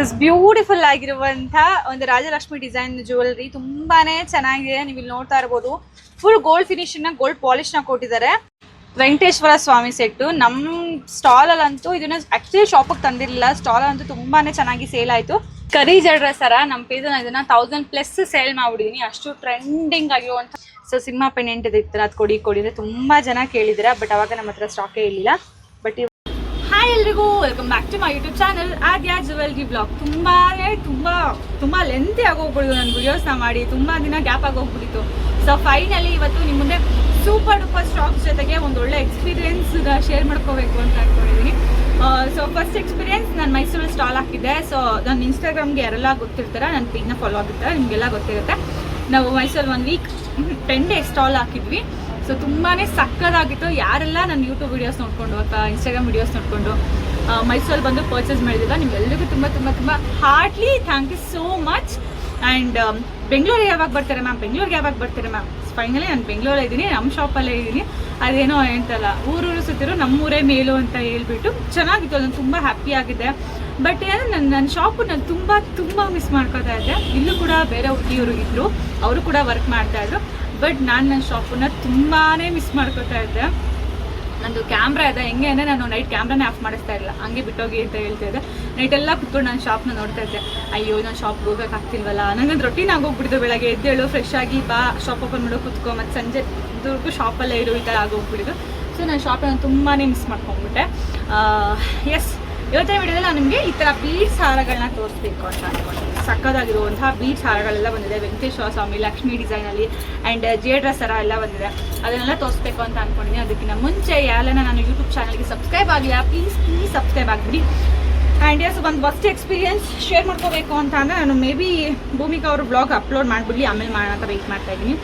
This beautiful ಆಗಿರುವಂತ ಒಂದು Rajalakshmi design jewellery ತುಂಬಾನೇ ಚೆನ್ನಾಗಿದೆ. ನೀವು ಇಲ್ಲಿ ನೋಡ್ತಾ ಇರಬಹುದು ಫುಲ್ ಗೋಲ್ಡ್ ಫಿನಿಶ್ ನ ಗೋಲ್ಡ್ ಪಾಲಿಶ್ ನ ಕೊಟ್ಟಿದ್ದಾರೆ. ವೆಂಕಟೇಶ್ವರ ಸ್ವಾಮಿ ಸೆಟ್ ನಮ್ಮ ಸ್ಟಾಲ್ ಅಲ್ಲಂತೂ ಇದನ್ನ ಆಕ್ಚುಲಿ ಶಾಪಿಗೆ ತಂದಿರಲಿಲ್ಲ. ಸ್ಟಾಲ್ ಅಂತೂ ತುಂಬಾನೇ ಚೆನ್ನಾಗಿ ಸೇಲ್ ಆಯ್ತು. ಕರಿ ಜಡ್ರ ಸರ ನಮ್ಮ ಪೇಜ್ ಇದನ್ನ 1000+ ಸೇಲ್ ಮಾಡ್ಬಿಟ್ಟಿದೀನಿ. ಅಷ್ಟು ಟ್ರೆಂಡಿಂಗ್ ಆಗಿರುವಂತ ಸೊ ಸಿಂಹ ಪೆಂಡೆಂಟ್ ಇತ್ತು, ಅದು ಕೊಡಿ ಅಂದ್ರೆ ತುಂಬಾ ಜನ ಕೇಳಿದಿರ. ಬಟ್ ಅವಾಗ ನಮ್ಮ ಹತ್ರ ಸ್ಟಾಕೇ ಇರಲಿಲ್ಲ. ಬಟ್ ಹಾಯ್ ಎಲ್ರಿಗೂ, welcome back to my YouTube channel Aadya jewellery blog. ತುಂಬಾ ಲೆಂತಿ ಆಗೋಗ್ಬಿಡಿತು ನನ್ನ ವಿಡಿಯೋಸ್ನ ಮಾಡಿ. ತುಂಬಾ ದಿನ ಗ್ಯಾಪ್ ಆಗೋಗ್ಬಿಟ್ಟಿತ್ತು. ಸೊ ಫೈನಲಿ ಇವತ್ತು ನಿಮ್ಮ ಮುಂದೆ ಸೂಪರ್ ಡೂಪರ್ ಸ್ಟಾಕ್ಸ್ ಜೊತೆಗೆ ಒಂದು ಒಳ್ಳೆ ಎಕ್ಸ್ಪೀರಿಯನ್ಸ್ ಶೇರ್ ಮಾಡ್ಕೋಬೇಕು ಅಂತ ಅನ್ಕೊಂಡಿದ್ದೀನಿ. ಸೊ ಫಸ್ಟ್ ಎಕ್ಸ್ಪೀರಿಯನ್ಸ್ ನಾನು ಮೈಸೂರಲ್ಲಿ ಸ್ಟಾಲ್ ಹಾಕಿದ್ದೆ. ಸೊ ನನ್ನ ಇನ್ಸ್ಟಾಗ್ರಾಮ್ಗೆ ಯಾರೆಲ್ಲ ಗೊತ್ತಿರ್ತಾರೆ, ನನ್ನ ಪೇಜ್ನ ಫಾಲೋ ಆಗಿರ್ತಾರೆ, ನಿಮಗೆಲ್ಲ ಗೊತ್ತಿರುತ್ತೆ. ನಾವು ಮೈಸೂರಲ್ಲಿ 1 ವೀಕ್ 10 ಡೇಸ್ ಸ್ಟಾಲ್ ಹಾಕಿದ್ವಿ. ಸೊ ತುಂಬಾ ಸಕ್ಕದಾಗಿತ್ತು. ಯಾರೆಲ್ಲ ನನ್ನ ಯೂಟ್ಯೂಬ್ ವೀಡಿಯೋಸ್ ನೋಡಿಕೊಂಡು ಅಥವಾ ಇನ್ಸ್ಟಾಗ್ರಾಮ್ ವೀಡಿಯೋಸ್ ನೋಡಿಕೊಂಡು ಮೈಸೂರಲ್ಲಿ ಬಂದು ಪರ್ಚೇಸ್ ಮಾಡಿದಿಲ್ಲ, ನಿಮ್ಗೆಲ್ಲರಿಗೂ ತುಂಬ heartly thank you so much. And ಬೆಂಗಳೂರಿಗೆ ಯಾವಾಗ ಬರ್ತಾರೆ ಮ್ಯಾಮ್, ಬೆಂಗಳೂರಿಗೆ ಯಾವಾಗ ಬರ್ತಾರೆ ಮ್ಯಾಮ್? ಫೈನಲಿ ನಾನು ಬೆಂಗಳೂರಲ್ಲೇ ಇದ್ದೀನಿ, ನಮ್ಮ ಶಾಪಲ್ಲೇ ಇದ್ದೀನಿ. ಅದೇನೋ ಹೇಳ್ತಲ್ಲ, ಊರೂರು ಸುತ್ತಿರೋ ನಮ್ಮೂರೇ ಮೇಲು ಅಂತ ಹೇಳ್ಬಿಟ್ಟು ಚೆನ್ನಾಗಿತ್ತು. ನಾನು ತುಂಬ ಹ್ಯಾಪಿ ಆಗಿದೆ. ಬಟ್ ಏನಂದ್ರೆ ನನ್ನ ಶಾಪು ನಾನು ತುಂಬ ಮಿಸ್ ಮಾಡ್ಕೋತಾ ಇದ್ದೆ. ಇಲ್ಲೂ ಕೂಡ ಬೇರೆ ಹುಡುಗಿಯವರು ಇದ್ದರು, ಅವರು ಕೂಡ ವರ್ಕ್ ಮಾಡ್ತಾಯಿದ್ರು. ಬಟ್ ನಾನು ನನ್ನ ಶಾಪನ್ನ ತುಂಬಾ ಮಿಸ್ ಮಾಡ್ಕೋತಾ ಇದ್ದೆ. ನಂದು ಕ್ಯಾಮ್ರಾ ಇದೆ, ಹೆಂಗೆ ಅಂದರೆ ನಾನು ನೈಟ್ ಕ್ಯಾಮ್ರಾನೇ ಆಫ್ ಮಾಡಿಸ್ತಾ ಇಲ್ಲ, ಹಂಗೆ ಬಿಟ್ಟೋಗಿ ಅಂತ ಹೇಳ್ತಾ ಇದ್ದೆ. ನೈಟೆಲ್ಲ ಕುತ್ಕೊಂಡು ನಾನು ಶಾಪ್ನ ನೋಡ್ತಾ ಇದ್ದೆ. ಅಯ್ಯೋ ನಾನು ಶಾಪ್ಗೆ ಹೋಗೋಕ್ಕಾಗ್ತಿಲ್ವಲ್ಲ, ನನಗೆ ರೊಟೀನ್ ಆಗೋಗ್ಬಿಟ್ಟಿದ್ದು. ಬೆಳಗ್ಗೆ ಎದ್ದೇಳು, ಫ್ರೆಶ್ ಆಗಿ ಬಾ, ಶಾಪ್ ಓಪನ್ ಮಾಡೋ ಕುತ್ಕೊ, ಮತ್ತು ಸಂಜೆ ದುರ್ಗು ಶಾಪಲ್ಲೇ ಇರು, ಈ ಥರ ಆಗೋಗ್ಬಿಟ್ಟಿದ್ದು. ಸೊ ನಾನು ಶಾಪನ್ನ ತುಂಬಾ ಮಿಸ್ ಮಾಡ್ಕೊಂಡ್ಬಿಟ್ಟೆ. ಎಸ್, ಇವತ್ತಿನ ವಿಡಿಯೋದಲ್ಲಿ ನಾನು ನಿಮಗೆ ಈ ಥರ ಬೀಡ್ಸ್ ಹಾರಗಳನ್ನ ತೋರಿಸ್ಬೇಕು ಅಂತ ಅನ್ಕೊಂಡು. ಸಕ್ಕದಾಗಿರುವಂತಹ ಬೀಡ್ಸ್ ಹಾರಗಳೆಲ್ಲ ಬಂದಿದೆ. ವೆಂಕಟೇಶ್ವರ ಸ್ವಾಮಿ ಲಕ್ಷ್ಮಿ ಡಿಸೈನಲ್ಲಿ ಆ್ಯಂಡ್ ಜೇಡ್ರ ಸರ ಎಲ್ಲ ಬಂದಿದೆ. ಅದನ್ನೆಲ್ಲ ತೋರಿಸ್ಬೇಕು ಅಂತ ಅಂದ್ಕೊಂಡಿದ್ದೀನಿ. ಅದಕ್ಕಿಂತ ಮುಂಚೆ ಯಾರೆಲ್ಲ ನಾನು ಯೂಟ್ಯೂಬ್ ಚಾನಲ್ಗೆ ಸಬ್ಸ್ಕ್ರೈಬ್ ಆಗಿಲ್ಲ, ಪ್ಲೀಸ್ ಸಬ್ಸ್ಕ್ರೈಬ್ ಆಗಿಬಿಡಿ. ಆ್ಯಂಡ್ ಎಸ್, ಒಂದು ಫಸ್ಟ್ ಎಕ್ಸ್ಪೀರಿಯನ್ಸ್ ಶೇರ್ ಮಾಡ್ಕೋಬೇಕು ಅಂತ ಅಂದರೆ ನಾನು ಮೇ ಬಿ ಭೂಮಿಕಾ ಅವರು ಬ್ಲಾಗ್ ಅಪ್ಲೋಡ್ ಮಾಡಿಬಿಡಲಿ, ಆಮೇಲೆ ಮಾಡೋಣ ಅಂತ ವೆಯ್ಟ್ ಮಾಡ್ತಾಯಿದ್ದೀನಿ.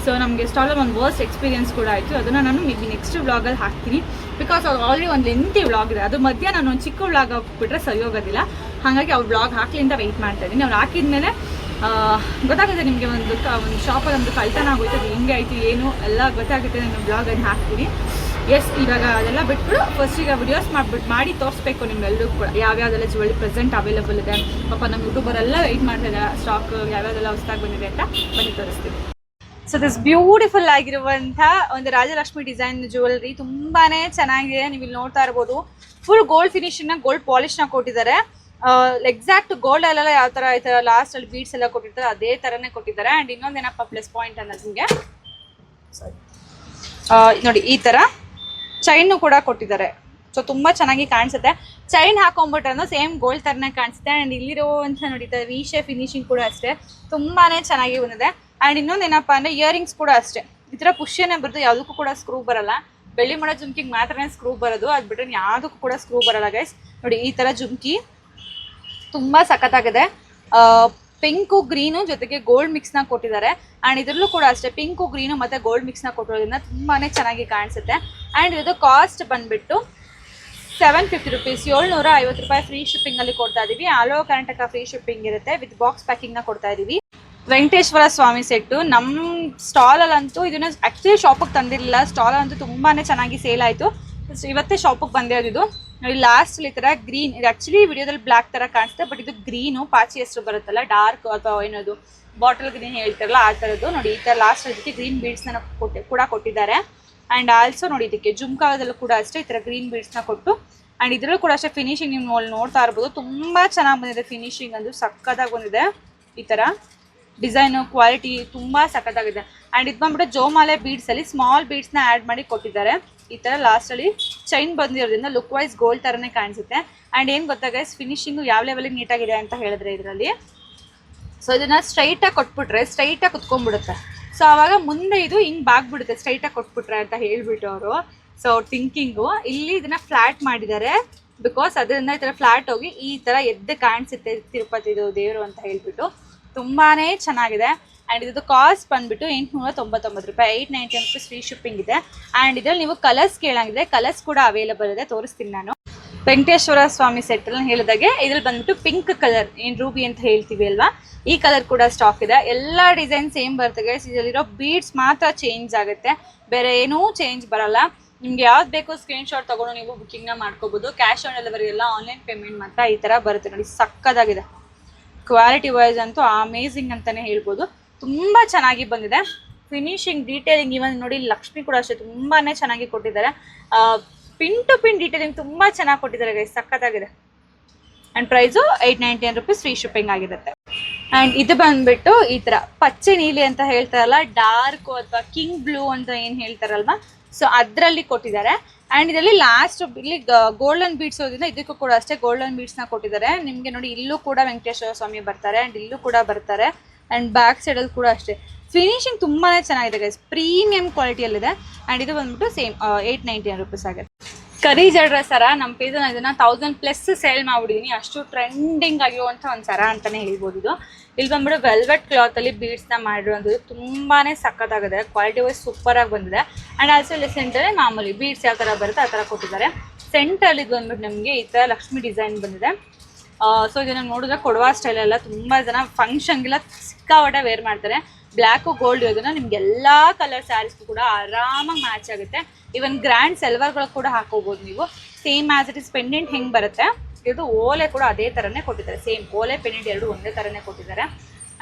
ಸೊ ನಮಗೆ ಸ್ಟಾಲಲ್ಲಿ ಒಂದು ವರ್ಸ್ಟ್ ಎಕ್ಸ್ಪೀರಿಯನ್ಸ್ ಕೂಡ ಆಯಿತು. ಅದನ್ನು ನಾನು ಮೇ ಬಿ ನೆಕ್ಸ್ಟ್ ವ್ಲಾಗಲ್ಲಿ ಹಾಕ್ತೀನಿ. ಬಿಕಾಸ್ ಅವ್ರು ಆಲ್ರೆಡಿ ಒಂದು ಲೆಂತಿ ವ್ಲಾಗ್ ಇದೆ, ಅದು ಮಧ್ಯ ನಾನು ಒಂದು ಚಿಕ್ಕ ವ್ಲಾಗ್ ಹಾಕ್ಬಿಟ್ರೆ ಸರಿ ಹೋಗೋದಿಲ್ಲ. ಹಾಗಾಗಿ ಅವ್ರು ವ್ಲಾಗ್ ಹಾಕಲಿ ಅಂತ ವೆಯ್ಟ್ ಮಾಡ್ತಾಯಿದ್ದೀನಿ. ಅವ್ರು ಹಾಕಿದ್ಮೇಲೆ ಗೊತ್ತಾಗುತ್ತೆ ನಿಮಗೆ. ಒಂದು ಶಾಪಲ್ಲಿ ಒಂದು ಕಳ್ತನ ಆಗೋಯ್ತು, ಅದು ಹೆಂಗೆ ಆಯಿತು ಏನು ಎಲ್ಲ ಗೊತ್ತಾಗುತ್ತೆ. ನಾನು ವ್ಲಾಗನ್ನು ಹಾಕ್ತೀನಿ. ಎಸ್, ಇವಾಗ ಅದೆಲ್ಲ ಬಿಟ್ಬಿಟ್ಟು ಫಸ್ಟ್ ಈಗ ವಿಡಿಯೋಸ್ ಮಾಡಿ ತೋರಿಸ್ಬೇಕು ನಿಮ್ಗೆಲ್ಲರೂ ಕೂಡ ಯಾವ್ಯಾವುದೆಲ್ಲ ಜ್ಯುವೆಲ್ರಿ ಪ್ರೆಸೆಂಟ್ ಅವೈಲೇಬಲ್ ಇದೆ. ಪಾಪ ನಮ್ಮ ಯೂಟ್ಯೂಬರೆಲ್ಲ ವೆಯ್ಟ್ ಮಾಡ್ತಾಯಿದ್ದಾರೆ ಸ್ಟಾಕ್ ಯಾವ್ಯಾವುದೆಲ್ಲ ಹೊಸದಾಗಿ ಬಂದಿದೆ ಅಂತ ಬನ್ನಿ ತೋರಿಸ್ತೀನಿ. ಸೊ ದಿಸ್ ಬ್ಯೂಟಿಫುಲ್ ಆಗಿರುವಂಥ ಒಂದು ರಾಜಲಕ್ಷ್ಮಿ ಡಿಸೈನ್ ಜ್ಯುವೆಲರಿ ತುಂಬಾನೇ ಚೆನ್ನಾಗಿದೆ. ನೀವು ಇಲ್ಲಿ ನೋಡ್ತಾ ಇರ್ಬೋದು ಫುಲ್ ಗೋಲ್ಡ್ ಫಿನಿಶಿಂಗ್ನ ಗೋಲ್ಡ್ ಪಾಲಿಶ್ನ ಕೊಟ್ಟಿದ್ದಾರೆ. ಎಕ್ಸಾಕ್ಟ್ ಗೋಲ್ಡ್ ಅಲ್ಲೆಲ್ಲ ಯಾವ ಥರ ಈ ಥರ ಲಾಸ್ಟಲ್ಲಿ ಬೀಡ್ಸ್ ಎಲ್ಲ ಕೊಟ್ಟಿರ್ತಾರೆ ಅದೇ ಥರನೇ ಕೊಟ್ಟಿದ್ದಾರೆ. ಆ್ಯಂಡ್ ಇನ್ನೊಂದೇನಪ್ಪ ಪ್ಲಸ್ ಪಾಯಿಂಟ್ ಅನ್ನೋದು ನಿಮಗೆ ನೋಡಿ, ಈ ಥರ ಚೈನು ಕೂಡ ಕೊಟ್ಟಿದ್ದಾರೆ. ಸೊ ತುಂಬ ಚೆನ್ನಾಗಿ ಕಾಣಿಸುತ್ತೆ. ಚೈನ್ ಹಾಕೊಂಡ್ಬಿಟ್ರೆ ಸೇಮ್ ಗೋಲ್ಡ್ ಥರನೇ ಕಾಣಿಸುತ್ತೆ. ಆ್ಯಂಡ್ ಇಲ್ಲಿರುವಂಥ ನೋಡಿ ವಿ ಶೇಪ್ ಫಿನಿಶಿಂಗ್ ಕೂಡ ಅಷ್ಟೇ ತುಂಬಾ ಚೆನ್ನಾಗಿ ಬಂದಿದೆ. ಆ್ಯಂಡ್ ಇನ್ನೊಂದು ಏನಪ್ಪ ಅಂದರೆ ಇಯರಿಂಗ್ಸ್ ಕೂಡ ಅಷ್ಟೇ ಈ ಥರ ಪುಷ್ಯನೇ ಬರುತ್ತೆ, ಯಾವುದಕ್ಕೂ ಕೂಡ ಸ್ಕ್ರೂ ಬರಲ್ಲ. ಬೆಳ್ಳಿ ಮಾಡೋ ಜುಮ್ಕಿಗೆ ಮಾತ್ರನೇ ಸ್ಕ್ರೂ ಬರೋದು, ಅದು ಬಿಟ್ಟರೆ ಯಾವುದಕ್ಕೂ ಕೂಡ ಸ್ಕ್ರೂ ಬರಲ್ಲ ಗೈಸ್. ನೋಡಿ ಈ ಥರ ಜುಮ್ಕಿ ತುಂಬ ಸಖತ್ತಾಗಿದೆ. ಪಿಂಕು ಗ್ರೀನು ಜೊತೆಗೆ ಗೋಲ್ಡ್ ಮಿಕ್ಸ್ನ ಕೊಟ್ಟಿದ್ದಾರೆ. ಆ್ಯಂಡ್ ಇದರಲ್ಲೂ ಕೂಡ ಅಷ್ಟೇ ಪಿಂಕು ಗ್ರೀನು ಮತ್ತು ಗೋಲ್ಡ್ ಮಿಕ್ಸ್ನ ಕೊಟ್ಟಿರೋದ್ರಿಂದ ತುಂಬಾ ಚೆನ್ನಾಗಿ ಕಾಣಿಸುತ್ತೆ. ಆ್ಯಂಡ್ ಇದು ಕಾಸ್ಟ್ ಬಂದುಬಿಟ್ಟು 750 ರೂಪೀಸ್, 750 ರೂಪಾಯಿ ಫ್ರೀ ಶಿಪ್ಪಿಂಗಲ್ಲಿ ಕೊಡ್ತಾ ಇದ್ದೀವಿ. All over Karnataka free shipping ಇರುತ್ತೆ, ವಿತ್ ಬಾಕ್ಸ್ ಪ್ಯಾಕಿಂಗ್ನ ಕೊಡ್ತಾ ಇದ್ದೀವಿ. ವೆಂಕಟೇಶ್ವರ ಸ್ವಾಮಿ ಸೆಟ್ಟು ನಮ್ಮ ಸ್ಟಾಲಲ್ಲಂತೂ ಇದನ್ನು ಆ್ಯಕ್ಚುಲಿ ಶಾಪಿಗೆ ತಂದಿರಲಿಲ್ಲ. ಸ್ಟಾಲಲ್ಲಂತೂ ತುಂಬಾ ಚೆನ್ನಾಗಿ ಸೇಲ್ ಆಯಿತು. ಇವತ್ತೇ ಶಾಪಿಗೆ ಬಂದಿರೋದು. ಇದು ನೋಡಿ ಲಾಸ್ಟಲ್ಲಿ ಈ ಥರ ಗ್ರೀನ್, ಇದು ಆ್ಯಕ್ಚುಲಿ ವಿಡಿಯೋದಲ್ಲಿ ಬ್ಲ್ಯಾಕ್ ಥರ ಕಾಣಿಸುತ್ತೆ, ಬಟ್ ಇದು ಗ್ರೀನು ಪಾಚಿ ಹೆಸರು ಬರುತ್ತಲ್ಲ, ಡಾರ್ಕ್ ಅಥವಾ ಏನದು ಬಾಟಲ್ ಗ್ರೀನ್ ಹೇಳ್ತಾರಲ್ಲ ಆ ಥರದ್ದು. ನೋಡಿ ಈ ಥರ ಲಾಸ್ಟ್ ಇದಕ್ಕೆ ಗ್ರೀನ್ ಬೀಡ್ಸ್ನ ಕೂಡ ಕೊಟ್ಟಿದ್ದಾರೆ. ಆ್ಯಂಡ್ ಆಲ್ಸೋ ನೋಡಿ ಇದಕ್ಕೆ ಜುಮ್ಕಾದಲ್ಲೂ ಕೂಡ ಅಷ್ಟೇ ಈ ಥರ ಗ್ರೀನ್ ಬೀಡ್ಸ್ನ ಕೊಟ್ಟು. ಆ್ಯಂಡ್ ಇದರಲ್ಲೂ ಕೂಡ ಅಷ್ಟೇ ಫಿನಿಶಿಂಗ್ ನೀವು ನೋಡ್ತಾ ಇರ್ಬೋದು, ತುಂಬ ಚೆನ್ನಾಗಿ ಬಂದಿದೆ. ಫಿನಿಶಿಂಗ್ ಅಂದು ಸಕ್ಕತ್ತಾಗಿ ಬಂದಿದೆ. ಈ ಥರ ಡಿಸೈನು ಕ್ವಾಲಿಟಿ ತುಂಬ ಸಖತ್ತಾಗಿದೆ. ಆ್ಯಂಡ್ ಇದು ಬಂದ್ಬಿಟ್ಟು ಜೋಮಾಲೆ ಬೀಡ್ಸಲ್ಲಿ ಸ್ಮಾಲ್ ಬೀಡ್ಸ್ನ ಆ್ಯಡ್ ಮಾಡಿ ಕೊಟ್ಟಿದ್ದಾರೆ. ಈ ಥರ ಲಾಸ್ಟಲ್ಲಿ ಚೈನ್ ಬಂದಿರೋದ್ರಿಂದ ಲುಕ್ ವೈಸ್ ಗೋಲ್ಡ್ ಥರನೇ ಕಾಣಿಸುತ್ತೆ. ಆ್ಯಂಡ್ ಏನು ಗೊತ್ತಾಗ ಫಿನಿಶಿಂಗು ಯಾವ ಲೆವೆಲಿಗೆ ನೀಟಾಗಿದೆ ಅಂತ ಹೇಳಿದ್ರೆ ಇದರಲ್ಲಿ. ಸೊ ಇದನ್ನು ಸ್ಟ್ರೈಟಾಗಿ ಕೊಟ್ಬಿಟ್ರೆ ಸ್ಟ್ರೈಟಾಗಿ ಕುತ್ಕೊಂಡ್ಬಿಡುತ್ತೆ. ಸೊ ಆವಾಗ ಮುಂದೆ ಇದು ಹಿಂಗೆ ಬಾಗ್ಬಿಡುತ್ತೆ ಸ್ಟ್ರೈಟಾಗಿ ಕೊಟ್ಬಿಟ್ರೆ ಅಂತ ಹೇಳ್ಬಿಟ್ಟು ಅವರು. ಸೊ ಥಿಂಕಿಂಗು ಇಲ್ಲಿ ಇದನ್ನು ಫ್ಲ್ಯಾಟ್ ಮಾಡಿದ್ದಾರೆ. ಬಿಕಾಸ್ ಅದರಿಂದ ಈ ಥರ ಫ್ಲ್ಯಾಟ್ ಹೋಗಿ ಈ ಥರ ಎದ್ದು ಕಾಣಿಸುತ್ತೆ ತಿರುಪತಿದು ದೇವರು ಅಂತ ಹೇಳ್ಬಿಟ್ಟು. ತುಂಬಾ ಚೆನ್ನಾಗಿದೆ. ಆ್ಯಂಡ್ ಇದು ಕಾಸ್ಟ್ ಬಂದುಬಿಟ್ಟು 899 ರೂಪಾಯಿ, 899 ರೂಪೀಸ್ ಫ್ರೀ ಶಿಪ್ಪಿಂಗ್ ಇದೆ. ಆ್ಯಂಡ್ ಇದರಲ್ಲಿ ನೀವು ಕಲರ್ಸ್ ಕೇಳಾಗಿದೆ, ಕಲರ್ಸ್ ಕೂಡ ಅವೈಲೇಬಲ್ ಇದೆ, ತೋರಿಸ್ತೀನಿ ನಾನು. ವೆಂಕಟೇಶ್ವರ ಸ್ವಾಮಿ ಸೆಟ್ಟಲ್ಲಿ ಹೇಳಿದಾಗೆ ಇದ್ರಲ್ಲಿ ಬಂದ್ಬಿಟ್ಟು ಪಿಂಕ್ ಕಲರ್, ಏನು ರೂಬಿ ಅಂತ ಹೇಳ್ತೀವಿ ಅಲ್ವಾ, ಈ ಕಲರ್ ಕೂಡ ಸ್ಟಾಕ್ ಇದೆ. ಎಲ್ಲ ಡಿಸೈನ್ ಸೇಮ್ ಬರ್ತದೆ. ಇದರಲ್ಲಿರೋ ಬೀಡ್ಸ್ ಮಾತ್ರ ಚೇಂಜ್ ಆಗುತ್ತೆ, ಬೇರೆ ಏನೂ ಚೇಂಜ್ ಬರಲ್ಲ. ನಿಮ್ಗೆ ಯಾವ್ದು ಬೇಕೋ ಸ್ಕ್ರೀನ್ ಶಾಟ್ ತಗೊಂಡು ನೀವು ಬುಕ್ಕಿಂಗ್ನ ಮಾಡ್ಕೋಬಹುದು. ಕ್ಯಾಶ್ ಆನ್ ಡೆಲಿವರಿ ಎಲ್ಲ ಆನ್ಲೈನ್ ಪೇಮೆಂಟ್ ಮಾತ್ರ ಈ ತರ ಬರುತ್ತೆ ನೋಡಿ. ಸಕ್ಕದಾಗಿದೆ, ಕ್ವಾಲಿಟಿ ವೈಸ್ ಅಂತೂ ಅಮೇಝಿಂಗ್ ಅಂತಾನೆ ಹೇಳ್ಬೋದು. ತುಂಬಾ ಚೆನ್ನಾಗಿ ಬಂದಿದೆ ಫಿನಿಶಿಂಗ್, ಡೀಟೇಲಿಂಗ್. ಇವನ್ ನೋಡಿ ಲಕ್ಷ್ಮಿ ಕೂಡ ಅಷ್ಟೇ ತುಂಬಾನೇ ಚೆನ್ನಾಗಿ ಕೊಟ್ಟಿದ್ದಾರೆ. ಪಿನ್ ಟು ಪಿನ್ ಡೀಟೇಲಿಂಗ್ ತುಂಬಾ ಚೆನ್ನಾಗಿ ಕೊಟ್ಟಿದ್ದಾರೆ ಗೈಸ್, ಸಕ್ಕತ್ತಾಗಿದೆ. And price 899 rupees, free shipping ಆಗಿರುತ್ತೆ. ಅಂಡ್ ಇದು ಬಂದ್ಬಿಟ್ಟು ಈ ತರ ಪಚ್ಚೆ ನೀಲಿ ಅಂತ ಹೇಳ್ತಾರಲ್ಲ, ಡಾರ್ಕ್ ಅಥವಾ ಕಿಂಗ್ ಬ್ಲೂ ಅಂತ ಏನ್ ಹೇಳ್ತಾರಲ್ವಾ, ಸೊ ಅದ್ರಲ್ಲಿ ಕೊಟ್ಟಿದ್ದಾರೆ. ಅಂಡ್ ಇದರಲ್ಲಿ ಲಾಸ್ಟ್ ಇಲ್ಲಿ ಗೋಲ್ಡನ್ ಬೀಡ್ಸ್ ಹೋದ್ರಿಂದ ಇದಕ್ಕೂ ಕೂಡ ಅಷ್ಟೇ ಗೋಲ್ಡನ್ ಬೀಡ್ಸ್ ನ ಕೊಟ್ಟಿದ್ದಾರೆ. ನಿಮ್ಗೆ ನೋಡಿ ಇಲ್ಲೂ ಕೂಡ ವೆಂಕಟೇಶ್ವರ ಸ್ವಾಮಿ ಬರ್ತಾರೆ, ಅಂಡ್ ಇಲ್ಲೂ ಕೂಡ ಬರ್ತಾರೆ. ಅಂಡ್ ಬ್ಯಾಕ್ ಸೈಡ್ ಅಲ್ಲಿ ಕೂಡ ಅಷ್ಟೇ ಫಿನಿಶಿಂಗ್ ತುಂಬಾನೇ ಚೆನ್ನಾಗಿದೆ ಗೈಸ್, ಪ್ರೀಮಿಯಂ ಕ್ವಾಲಿಟಿಯಲ್ಲಿದೆ. ಅಂಡ್ ಇದು ಬಂದ್ಬಿಟ್ಟು ಸೇಮ್ 899 rupees ಆಗುತ್ತೆ. ಕರಿ ಜಡ್ರ ಸರ ನಮ್ಮ ಪೇಜ್ ಇದನ್ನ 1000+ ಸೇಲ್ ಮಾಡ್ಬಿಟ್ಟಿದೀನಿ. ಅಷ್ಟು ಟ್ರೆಂಡಿಂಗ್ ಆಗಿರುವಂತ ಒಂದು ಸರ ಅಂತಾನೆ ಹೇಳ್ಬೋದು ಇದು. ಇಲ್ಲಿ ಬಂದ್ಬಿಟ್ಟು ವೆಲ್ವೆಟ್ ಕ್ಲಾತ್ ಅಲ್ಲಿ ಬೀಡ್ಸ್ ನ ಮಾಡಿರುವಂಥದ್ದು ತುಂಬಾನೇ ಸಕ್ಕತ್ತಾಗಿದೆ, ಕ್ವಾಲಿಟಿ ವೈಸ್ ಸೂಪರ್ ಆಗಿ ಬಂದಿದೆ. ಅಂಡ್ ಆಲ್ಸೋ ಇಲ್ಲಿ ಸೆಂಟರ್ ಮಾಮೂಲಿ ಬೀಡ್ಸ್ ಯಾವ ತರ ಬರುತ್ತೆ ಆ ತರ ಕೊಟ್ಟಿದ್ದಾರೆ. ಸೆಂಟರ್ ಇದು ಬಂದ್ಬಿಟ್ಟು ನಮಗೆ ಈ ತರ ಲಕ್ಷ್ಮಿ ಡಿಸೈನ್ ಬಂದಿದೆ. ಸೊ ಇದನ್ನ ನೋಡಿದ್ರೆ ಕೊಡವಾ ಸ್ಟೈಲ್ ಎಲ್ಲ ತುಂಬಾ ಜನ ಫಂಕ್ಷನ್ಗೆಲ್ಲ ಸಿಕ್ಕಾಪಟ್ಟೆ ವೇರ್ ಮಾಡ್ತಾರೆ. ಬ್ಲ್ಯಾಕು ಗೋಲ್ಡ್ ಇರೋದನ್ನ ನಿಮ್ಗೆ ಎಲ್ಲಾ ಕಲರ್ ಸ್ಯಾರೀಸ್ಗೂ ಕೂಡ ಆರಾಮಾಗಿ ಮ್ಯಾಚ್ ಆಗುತ್ತೆ. ಇವನ್ ಗ್ರ್ಯಾಂಡ್ ಸೆಲ್ವರ್ಗಳು ಕೂಡ ಹಾಕೋಬಹುದು ನೀವು. Same as it is pendant ಹೆಂಗ್ ಬರುತ್ತೆ, ಇದು ಓಲೆ ಕೂಡ ಅದೇ ತರನೇ ಕೊಟ್ಟಿದ್ದಾರೆ. ಸೇಮ್ ಓಲೆ ಪೆಂಡೆಂಟ್ ಎರಡು ಒಂದೇ ತರನೇ ಕೊಟ್ಟಿದ್ದಾರೆ.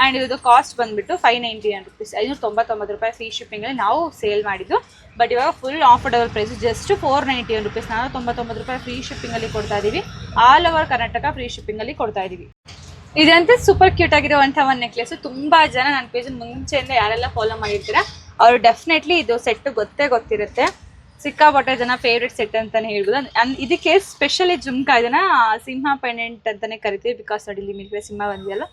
ಅಂಡ್ ಇದು ಕಾಸ್ಟ್ ಬಂದ್ಬಿಟ್ಟು 599 rupees, 599 ರೂಪಾಯಿ ಫ್ರೀ ಶಿಪ್ಪಿಂಗ್ ಅಲ್ಲಿ ನಾವು ಸೇಲ್ ಮಾಡಿದ್ದು. ಬಟ್ ಇವಾಗ full affordable price just 491 rupees, 499 ರೂಪಾಯಿ ಫ್ರೀ ಶಿಪ್ಪಿಂಗ್ ಅಲ್ಲಿ ಕೊಡ್ತಾ ಇದೀವಿ. All over Karnataka free shipping ಅಲ್ಲಿ ಕೊಡ್ತಾ ಇದೀವಿ. ಇದಂತೆ ಸೂಪರ್ ಕ್ಯೂಟ್ ಆಗಿರುವಂತಹ ಒಂದು ನೆಕ್ಲೆಸ್. ತುಂಬಾ ಜನ ನನ್ನ ಪೇಜ್ ಮುಂಚೆಯಿಂದ ಯಾರೆಲ್ಲ ಫಾಲೋ ಮಾಡಿರ್ತೀರಾ ಅವ್ರು ಡೆಫಿನೆಟ್ಲಿ ಇದು ಸೆಟ್ ಗೊತ್ತಿರುತ್ತೆ. ಸಿಕ್ಕಾಪಟ್ಟೆ ಜನ ಫೇವ್ರೆಟ್ ಸೆಟ್ ಅಂತಾನೆ ಹೇಳ್ಬೋದು. ಇದಕ್ಕೆ ಸ್ಪೆಷಲಿ ಜುಮ್ಕಾ ಇದನ್ನ ಸಿಂಹ ಪೆಂಡೆಂಟ್ ಅಂತಾನೆ ಕರಿತೀವಿ. ಬಿಕಾಸ್ ನೋಡಿ ಇಲ್ಲಿ ಮೇಲೆ ಸಿಂಹ ಬಂದಿಯಲ್ಲ,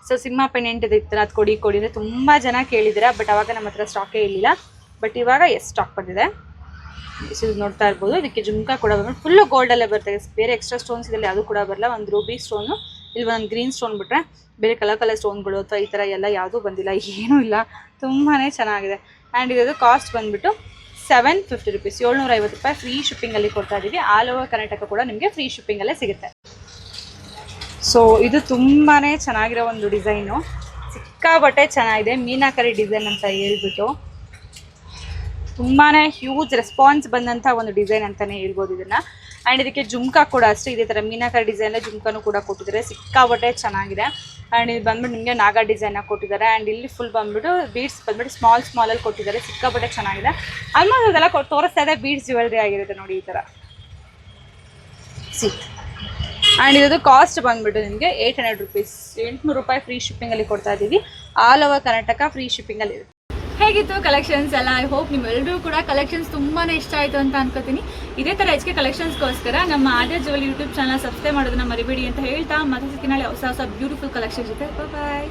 ಸೊ ಸಿಂಹ ಪೆಂಡೆಂಟ್ ಇದಿತ್ತು, ಅದು ಕೊಡಿ ಅಂದ್ರೆ ತುಂಬಾ ಜನ ಕೇಳಿದಿರ. ಬಟ್ ಅವಾಗ ನಮ್ಮ ಹತ್ರ ಸ್ಟಾಕೇ ಇರಲಿಲ್ಲ. ಬಟ್ ಇವಾಗ ಸ್ಟಾಕ್ ಬಂದಿದೆ, ನೋಡ್ತಾ ಇರ್ಬೋದು. ಇದಕ್ಕೆ ಜುಮ್ಕಾ ಕೂಡ ಬಂದ್ಬಿಟ್ಟು ಫುಲ್ ಗೋಲ್ಡ್ ಅಲ್ಲೇ ಬರ್ತದೆ, ಬೇರೆ ಎಕ್ಸ್ಟ್ರಾ ಸ್ಟೋನ್ಸ್ ಇದೆಲ್ಲ ಯಾವುದು ಕೂಡ ಬರಲ್ಲ. ಒಂದು ರೂಬಿ ಸ್ಟೋನು, ಇಲ್ಲಿ ಒಂದು ಗ್ರೀನ್ ಸ್ಟೋನ್ ಬಿಟ್ರೆ ಬೇರೆ ಕಲರ್ ಸ್ಟೋನ್ಗಳು ಅಥವಾ ಈ ತರ ಎಲ್ಲ ಯಾವುದೂ ಬಂದಿಲ್ಲ, ಏನೂ ಇಲ್ಲ. ತುಂಬಾನೇ ಚೆನ್ನಾಗಿದೆ. ಆ್ಯಂಡ್ ಇದು ಕಾಸ್ಟ್ ಬಂದ್ಬಿಟ್ಟು 750 rupees, 750 ರೂಪಾಯಿ ಫ್ರೀ ಶಿಪ್ಪಿಂಗ್ ಅಲ್ಲಿ ಕೊಡ್ತಾ ಇದೀವಿ. ಆಲ್ ಓವರ್ ಕರ್ನಾಟಕ ಕೂಡ ನಿಮಗೆ ಫ್ರೀ ಶಿಪ್ಪಿಂಗ್ ಅಲ್ಲೇ ಸಿಗುತ್ತೆ. ಸೊ ಇದು ತುಂಬಾನೇ ಚೆನ್ನಾಗಿರೋ ಒಂದು ಡಿಸೈನು, ಸಿಕ್ಕಾಪಟ್ಟೆ ಚೆನ್ನಾಗಿದೆ. ಮೀನಾಕರಿ ಡಿಸೈನ್ ಅಂತ ಹೇಳ್ಬಿಟ್ಟು ತುಂಬಾನೇ ಹ್ಯೂಜ್ ರೆಸ್ಪಾನ್ಸ್ ಬಂದಂತ ಒಂದು ಡಿಸೈನ್ ಅಂತಾನೆ ಹೇಳ್ಬೋದು ಇದನ್ನ. ಅಂಡ್ ಇದಕ್ಕೆ ಜುಮ್ಕಾ ಕೂಡ ಅಷ್ಟೇ ಇದೇ ತರ ಮೀನಾಕರಿ ಡಿಸೈನ್ ಜುಮ್ಕಾನು ಕೂಡ ಕೊಟ್ಟಿದ್ದಾರೆ, ಸಿಕ್ಕಾಪಟ್ಟೆ ಚೆನ್ನಾಗಿದೆ. ಅಂಡ್ ಇದು ಬಂದ್ಬಿಟ್ಟು ನಿಮಗೆ ನಾಗಾ ಡಿಸೈನ್ ಕೊಟ್ಟಿದ್ದಾರೆ. ಅಂಡ್ ಇಲ್ಲಿ ಫುಲ್ ಬಂದ್ಬಿಟ್ಟು ಬೀಡ್ಸ್ ಬಂದ್ಬಿಟ್ಟು ಸ್ಮಾಲ್ ಅಲ್ಲಿ ಕೊಟ್ಟಿದ್ದಾರೆ, ಸಿಕ್ಕಾಪಟ್ಟೆ ಚೆನ್ನಾಗಿದೆ. ಆಲ್ಮೋಸ್ಟ್ ಅದೆಲ್ಲ ತೋರಿಸ್ತಾ ಇದೆ ಬೀಡ್ಸ್ ಜ್ಯುವೆಲ್ರಿ ಆಗಿರುತ್ತೆ ನೋಡಿ ಈ ತರ. ಅಂಡ್ ಇದು ಕಾಸ್ಟ್ ಬಂದ್ಬಿಟ್ಟು ನಿಮಗೆ 800 rupees, 800 ರೂಪಾಯಿ ಫ್ರೀ ಶಿಪ್ಪಿಂಗ್ ಅಲ್ಲಿ ಕೊಡ್ತಾ ಇದೀವಿ. All over Karnataka free shipping ಅಲ್ಲಿ ಇರುತ್ತೆ. ಹೇಗಿತ್ತು ಕಲೆಕ್ಷನ್ಸ್ ಎಲ್ಲ? ಐ ಹೋಪ್ ನಿಮ್ಮೆಲ್ಲರೂ ಕೂಡ ಕಲೆಕ್ಷನ್ಸ್ ತುಂಬಾನೇ ಇಷ್ಟ ಆಯಿತು ಅಂತ ಅನ್ಕೋತೀನಿ. ಇದೇ ಥರ ಹೆಚ್ಚಿಗೆ ಕಲೆಕ್ಷನ್ಸ್ಗೋಸ್ಕರ ನಮ್ಮ ಆದ್ಯ ಜ್ಯುವೆಲ್ ಯೂಟ್ಯೂಬ್ ಚಾನಲ್ ಸಬ್ಸ್ಕ್ರೈಬ್ ಮಾಡೋದನ್ನ ಮರಿಬೇಡಿ ಅಂತ ಹೇಳ್ತಾ ಮತ್ತೆ ಸಿಕ್ಕಿನಾಳೆ ಹೊಸ ಬ್ಯೂಟಿಫುಲ್ ಕಲೆಕ್ಷನ್ ಜೊತೆ ಬಾಯ್.